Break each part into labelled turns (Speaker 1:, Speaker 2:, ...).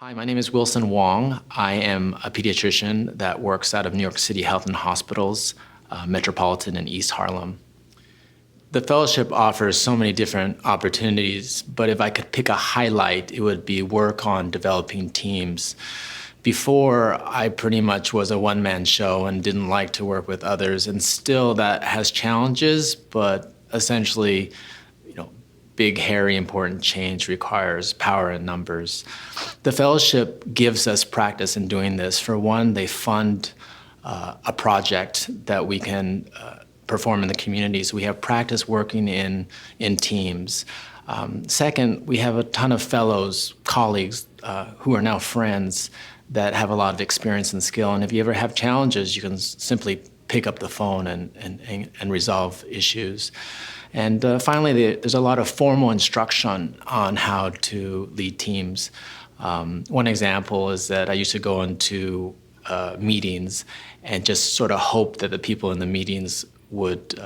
Speaker 1: Hi, my name is Wilson Wong. I am a pediatrician that works out of New York City Health and Hospitals, Metropolitan in East Harlem. The fellowship offers so many different opportunities, but if I could pick a highlight, it would be work on developing teams. Before, I pretty much was a one-man show and didn't like to work with others, and still that has challenges, but essentially, big, hairy, important change requires power in numbers. The fellowship gives us practice in doing this. For one, they fund a project that we can perform in the community, so we have practice working in teams. Second, we have a ton of fellows, colleagues who are now friends that have a lot of experience and skill, and if you ever have challenges, you can simply pick up the phone and resolve issues. And finally, there's a lot of formal instruction on how to lead teams. One example is that I used to go into meetings and just sort of hope that the people in the meetings would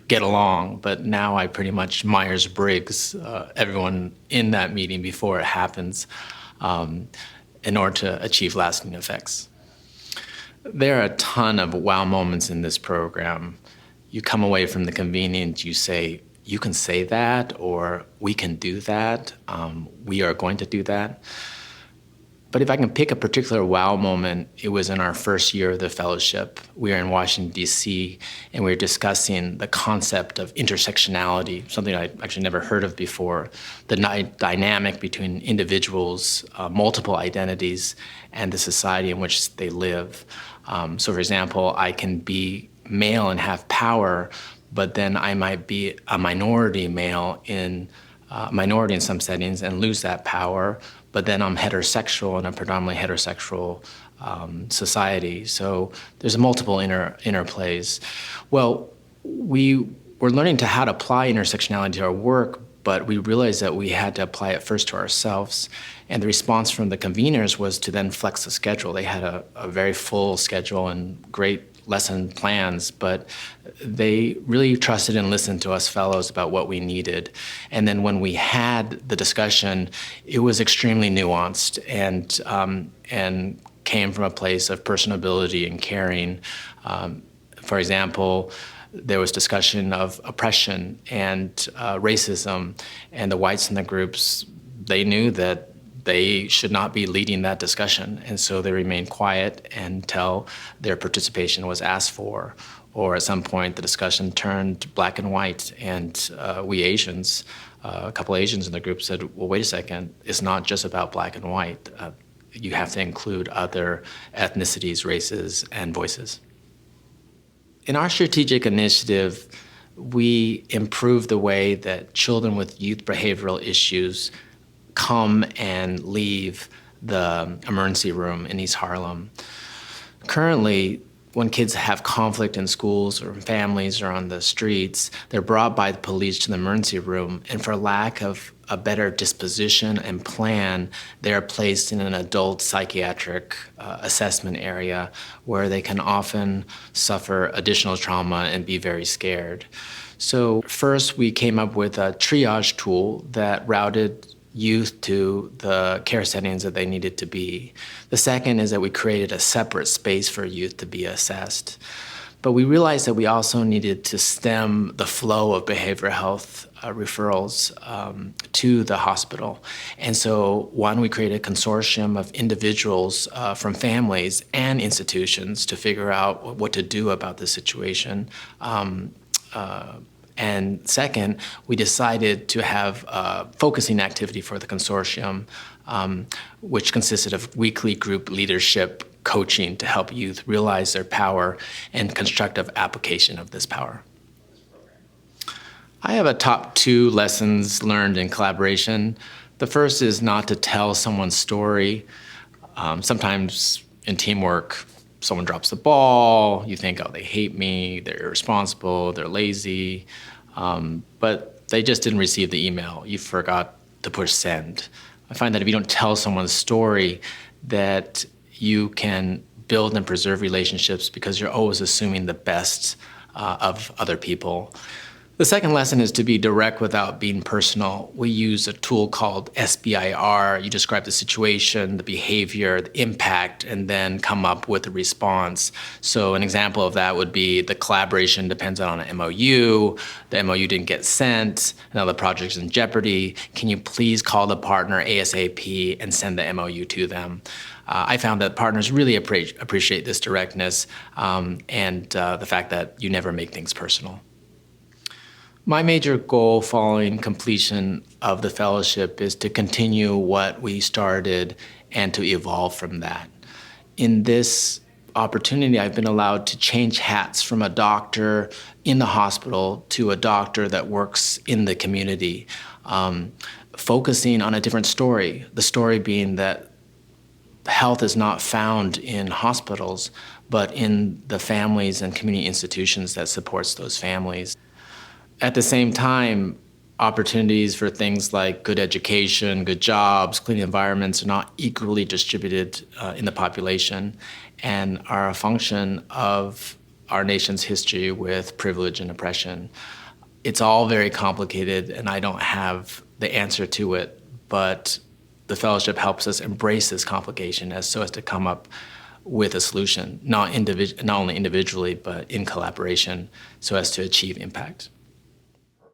Speaker 1: get along. But now I pretty much Myers-Briggs everyone in that meeting before it happens in order to achieve lasting effects. There are a ton of wow moments in this program. You come away from the convenience, you say, you can say that, or we can do that, we are going to do that. But if I can pick a particular wow moment, it was in our first year of the fellowship. We were in Washington, D.C., and we were discussing the concept of intersectionality, something I actually never heard of before, the dynamic between individuals, multiple identities, and the society in which they live. So for example, I can be male and have power, but then I might be a minority male in some settings and lose that power, but then I'm heterosexual in a predominantly heterosexual society. So there's multiple interplays. Well, we were learning how to apply intersectionality to our work, but we realized that we had to apply it first to ourselves. And the response from the conveners was to then flex the schedule. They had a very full schedule and great lesson plans, but they really trusted and listened to us fellows about what we needed. And then when we had the discussion, it was extremely nuanced and came from a place of personability and caring. For example, there was discussion of oppression and racism, and the whites in the groups, they knew that they should not be leading that discussion, and so they remained quiet until their participation was asked for. Or at some point, the discussion turned black and white, and we Asians, a couple Asians in the group said, well, wait a second, it's not just about black and white. You have to include other ethnicities, races, and voices. In our strategic initiative, we improve the way that children with youth behavioral issues come and leave the emergency room in East Harlem. Currently, when kids have conflict in schools or families or on the streets, they're brought by the police to the emergency room, and for lack of a better disposition and plan, they're placed in an adult psychiatric assessment area where they can often suffer additional trauma and be very scared. So first, we came up with a triage tool that routed youth to the care settings that they needed to be. The second is that we created a separate space for youth to be assessed. But we realized that we also needed to stem the flow of behavioral health referrals to the hospital. And so, one, we created a consortium of individuals from families and institutions to figure out what to do about this situation. And second, we decided to have a focusing activity for the consortium, which consisted of weekly group leadership coaching to help youth realize their power and constructive application of this power. I have a top 2 lessons learned in collaboration. The first is not to tell someone's story. Sometimes in teamwork, someone drops the ball, you think, oh, they hate me, they're irresponsible, they're lazy, but they just didn't receive the email. You forgot to push send. I find that if you don't tell someone's story, that you can build and preserve relationships because you're always assuming the best of other people. The second lesson is to be direct without being personal. We use a tool called SBIR. You describe the situation, the behavior, the impact, and then come up with a response. So an example of that would be the collaboration depends on an MOU, the MOU didn't get sent, now the project's in jeopardy. Can you please call the partner ASAP and send the MOU to them? I found that partners really appreciate this directness and the fact that you never make things personal. My major goal following completion of the fellowship is to continue what we started and to evolve from that. In this opportunity, I've been allowed to change hats from a doctor in the hospital to a doctor that works in the community, focusing on a different story, the story being that health is not found in hospitals, but in the families and community institutions that supports those families. At the same time, opportunities for things like good education, good jobs, clean environments are not equally distributed in the population and are a function of our nation's history with privilege and oppression. It's all very complicated and I don't have the answer to it, but the fellowship helps us embrace this complication so as to come up with a solution, not only individually, but in collaboration so as to achieve impact.